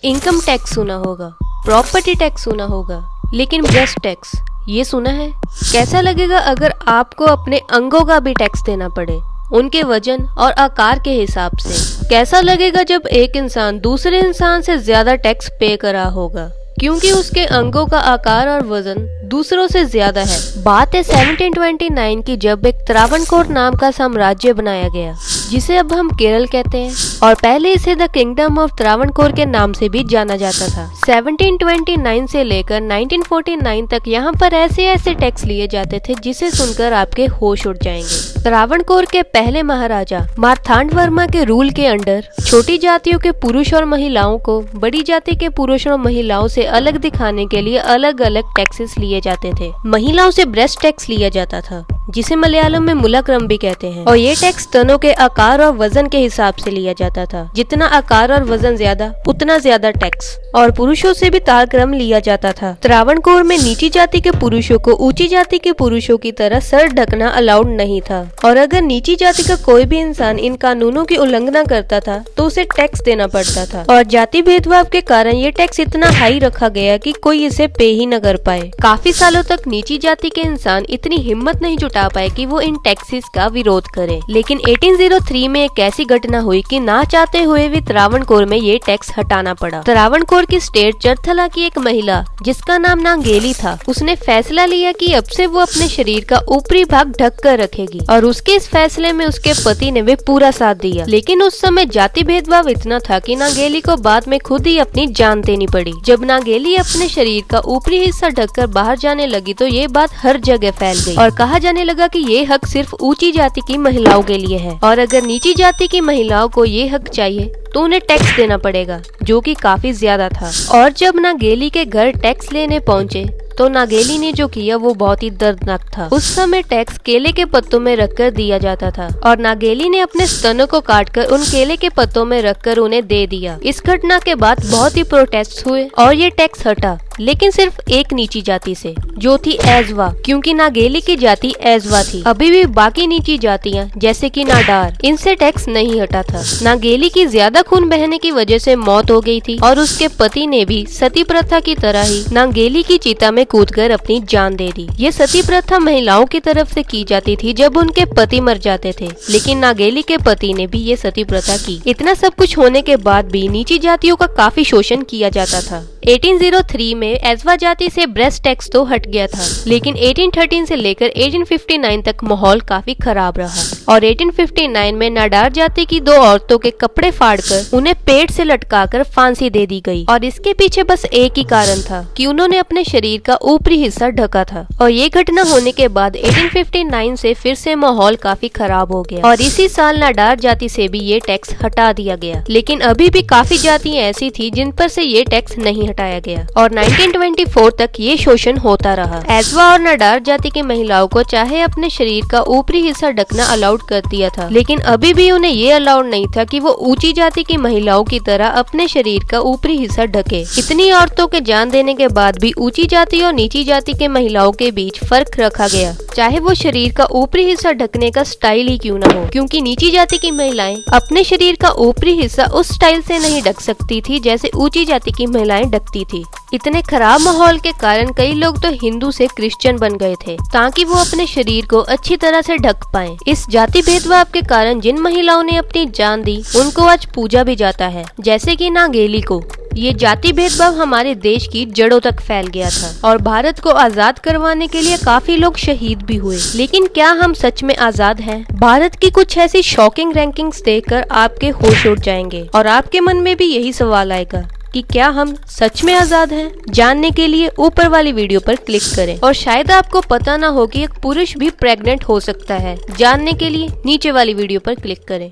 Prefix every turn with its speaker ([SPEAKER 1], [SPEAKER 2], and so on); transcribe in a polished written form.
[SPEAKER 1] Income tax सुना होगा, property tax सुना होगा, लेकिन ब्रेस्ट टैक्स ये सुना है? कैसा लगेगा अगर आपको अपने अंगों का भी टैक्स देना पड़े, उनके वजन और आकार के हिसाब से? कैसा लगेगा जब एक इंसान दूसरे इंसान से ज्यादा टैक्स पे कर रहा होगा क्योंकि उसके अंगों का आकार और वजन दूसरों से ज्यादा है। बात है 1729 की, जब एक त्रावणकोर नाम का साम्राज्य बनाया गया जिसे अब हम केरल कहते हैं, और पहले इसे द किंगडम ऑफ त्रावणकोर के नाम से भी जाना जाता था। 1729 से लेकर 1949 तक यहाँ पर ऐसे ऐसे टैक्स लिए जाते थे जिसे सुनकर आपके होश उड़ जाएंगे। त्रावणकोर के पहले महाराजा मार्तांड वर्मा के रूल के अंडर छोटी जातियों के पुरुष और महिलाओं को बड़ी जाति के पुरुषों और महिलाओं से अलग दिखाने के लिए अलग अलग टैक्सेस लिए जाते थे। महिलाओं से ब्रेस्ट टैक्स लिया जाता था जिसे मलयालम में मुलाक्रम भी कहते हैं, और ये टैक्स स्तनों के आकार और वजन के हिसाब से लिया जाता था। जितना आकार और वजन ज्यादा उतना ज्यादा टैक्स, और पुरुषों से भी तालक्रम लिया जाता था। त्रावणकोर में नीची जाति के पुरुषों को ऊंची जाति के पुरुषों की तरह सर ढकना अलाउड नहीं था, और अगर नीची जाति का कोई भी इंसान इन कानूनों की उल्लंघना करता था तो उसे टैक्स देना पड़ता था। और जाति भेदभाव के कारण ये टैक्स इतना हाई रखा गया कि कोई इसे पे ही न कर पाए। काफी सालों तक नीची जाति के इंसान इतनी हिम्मत नहीं जुटा पाए कि वो इन टैक्सेस का विरोध करे, लेकिन 1803 में एक ऐसी घटना हुई कि ना चाहते हुए भी त्रावणकोर में ये टैक्स हटाना पड़ा। त्रावणकोर की स्टेट चरथला की एक महिला जिसका नाम नांगेली था, उसने फैसला लिया कि अब से वो अपने शरीर का ऊपरी भाग ढक कर रखेगी, और उसके इस फैसले में उसके पति ने भी पूरा साथ दिया। लेकिन उस समय जाति भेदभाव इतना था कि नांगेली को बाद में खुद ही अपनी जान देनी पड़ी। जब नांगेली अपने शरीर का ऊपरी हिस्सा ढककर बाहर जाने लगी तो ये बात हर जगह फैल गई, और कहा जाने लगा कि ये हक सिर्फ ऊंची जाति की महिलाओं के लिए है, और अगर नीची जाति की महिलाओं को ये हक चाहिए तो उन्हें टैक्स देना पड़ेगा, जो कि काफी ज्यादा था। और जब नांगेली के घर टैक्स लेने पहुँचे तो नांगेली ने जो किया वो बहुत ही दर्दनाक था। उस समय टैक्स केले के पत्तों में रखकर दिया जाता था, और नांगेली ने अपने स्तनों को काटकर उन केले के पत्तों में रखकर उन्हें दे दिया। इस घटना के बाद बहुत ही प्रोटेस्ट हुए और ये टैक्स हटा, लेकिन सिर्फ एक नीची जाति से, जो थी एजवा, क्योंकि नांगेली की जाति एजवा थी। अभी भी बाकी नीची जातियां जैसे कि नाडार, इनसे टैक्स नहीं हटा था। नांगेली की ज्यादा खून बहने की वजह से मौत हो गई थी, और उसके पति ने भी सती प्रथा की तरह ही नांगेली की चिता में कूदकर अपनी जान दे दी। ये सती प्रथा महिलाओं की तरफ से की जाती थी जब उनके पति मर जाते थे, लेकिन नांगेली के पति ने भी ये सती प्रथा की। इतना सब कुछ होने के बाद भी नीची जातियों का काफी शोषण किया जाता था। 1803 में एजवा जाति से ब्रेस्ट टैक्स तो हट गया था, लेकिन 1813 से लेकर 1859 तक माहौल काफी खराब रहा, और 1859 में नाडार जाति की 2 औरतों के कपड़े फाड़कर उन्हें पेड़ से लटकाकर फांसी दे दी गई, और इसके पीछे बस एक ही कारण था कि उन्होंने अपने शरीर का ऊपरी हिस्सा ढका था। और ये घटना होने के बाद 1859 से फिर से माहौल काफी खराब हो गया, और इसी साल नाडार जाति से भी ये टैक्स हटा दिया गया। लेकिन अभी भी काफी जातियां ऐसी थी जिन पर से ये टैक्स नहीं हटाया गया, और 1924 तक ये शोषण होता रहा। एजवा और नाडार जाति की महिलाओं को चाहे अपने शरीर का ऊपरी हिस्सा ढकना अलाउड कर दिया था, लेकिन अभी भी उन्हें ये अलाउड नहीं था कि वो ऊंची जाति की महिलाओं की तरह अपने शरीर का ऊपरी हिस्सा ढके। इतनी औरतों के जान देने के बाद भी ऊंची जाति और नीची जाति के महिलाओं के बीच फर्क रखा गया, चाहे वो शरीर का ऊपरी हिस्सा ढकने का स्टाइल ही क्यों न हो, क्योंकि नीची जाति की महिलाएं अपने शरीर का ऊपरी हिस्सा उस स्टाइल से नहीं ढक सकती थी जैसे ऊंची जाति की महिलाएं ढकती थी। इतने खराब माहौल के कारण कई लोग तो हिंदू से क्रिश्चियन बन गए थे ताकि वो अपने शरीर को अच्छी तरह से ढक पाएं। इस जाति भेदभाव के कारण जिन महिलाओं ने अपनी जान दी उनको आज पूजा भी जाता है, जैसे कि नांगेली को। ये जाति भेदभाव हमारे देश की जड़ों तक फैल गया था, और भारत को आजाद करवाने के लिए काफी लोग शहीद भी हुए। लेकिन क्या हम सच में आजाद हैं? भारत की कुछ ऐसी शॉकिंग रैंकिंग्स देखकर आपके होश उड़ जाएंगे, और आपके मन में भी यही सवाल आएगा कि क्या हम सच में आजाद हैं? जानने के लिए ऊपर वाली वीडियो पर क्लिक करें, और शायद आपको पता ना हो कि एक पुरुष भी प्रेग्नेंट हो सकता है। जानने के लिए नीचे वाली वीडियो पर क्लिक करें।